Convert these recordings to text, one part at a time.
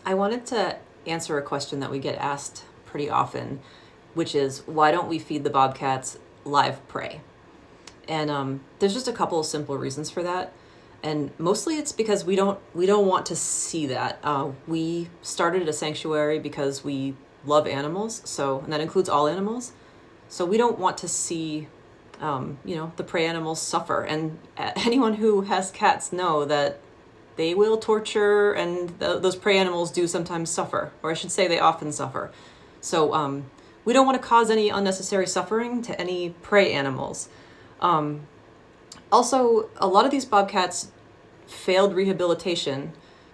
I wanted to answer a question that we get asked pretty often, which is why don't we feed the bobcats live prey? And there's just a couple of simple reasons for that, and mostly it's because we don't want to see that. We started a sanctuary because we love animals, and that includes all animals. So we don't want to see, the prey animals suffer. And anyone who has cats know that they will torture, and those prey animals do sometimes suffer, or I should say they often suffer. So we don't want to cause any unnecessary suffering to any prey animals. Also, a lot of these bobcats failed rehabilitation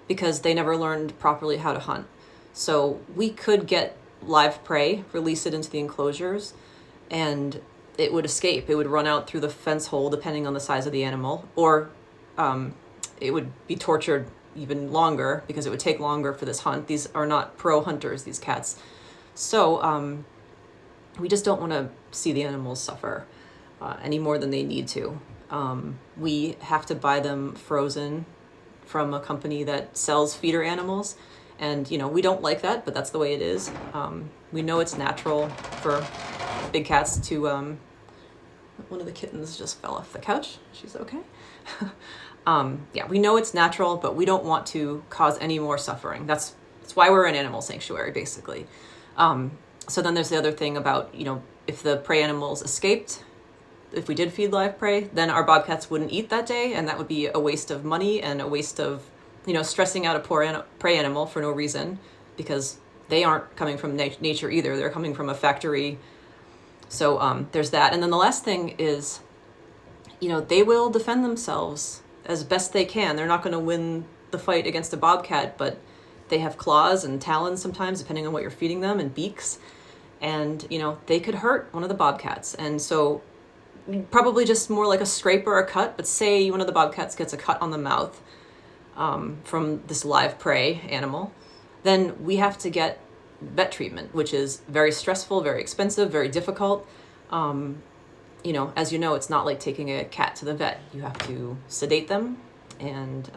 because they never learned properly how to hunt. So we could get live prey, release it into the enclosures, and it would escape. It would run out through the fence hole, depending on the size of the animal, or it would be tortured even longer because it would take longer for this hunt. These are not pro hunters, these cats. So we just don't want to see the animals suffer any more than they need to. We have to buy them frozen from a company that sells feeder animals. And, we don't like that, but that's the way it is. We know it's natural for big cats to, one of the kittens just fell off the couch. She's okay. We know it's natural, but we don't want to cause any more suffering. That's why we're an animal sanctuary, basically. So then there's the other thing about, if the prey animals escaped, if we did feed live prey, then our bobcats wouldn't eat that day, and that would be a waste of money and a waste of, stressing out a poor prey animal for no reason, because they aren't coming from nature either. They're coming from a factory. So there's that. And then the last thing is, they will defend themselves as best they can. They're not going to win the fight against a bobcat, but they have claws and talons sometimes, depending on what you're feeding them, and beaks. And, they could hurt one of the bobcats. And so probably just more like a scrape or a cut, but say one of the bobcats gets a cut on the mouth from this live prey animal, then we have to get vet treatment, which is very stressful, very expensive, very difficult. As you know, it's not like taking a cat to the vet. You have to sedate them, and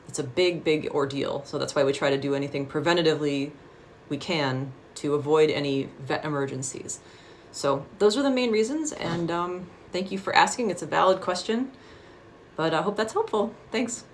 it's a big, big ordeal. So that's why we try to do anything preventatively we can to avoid any vet emergencies. So those are the main reasons, and thank you for asking. It's a valid question, but I hope that's helpful. Thanks.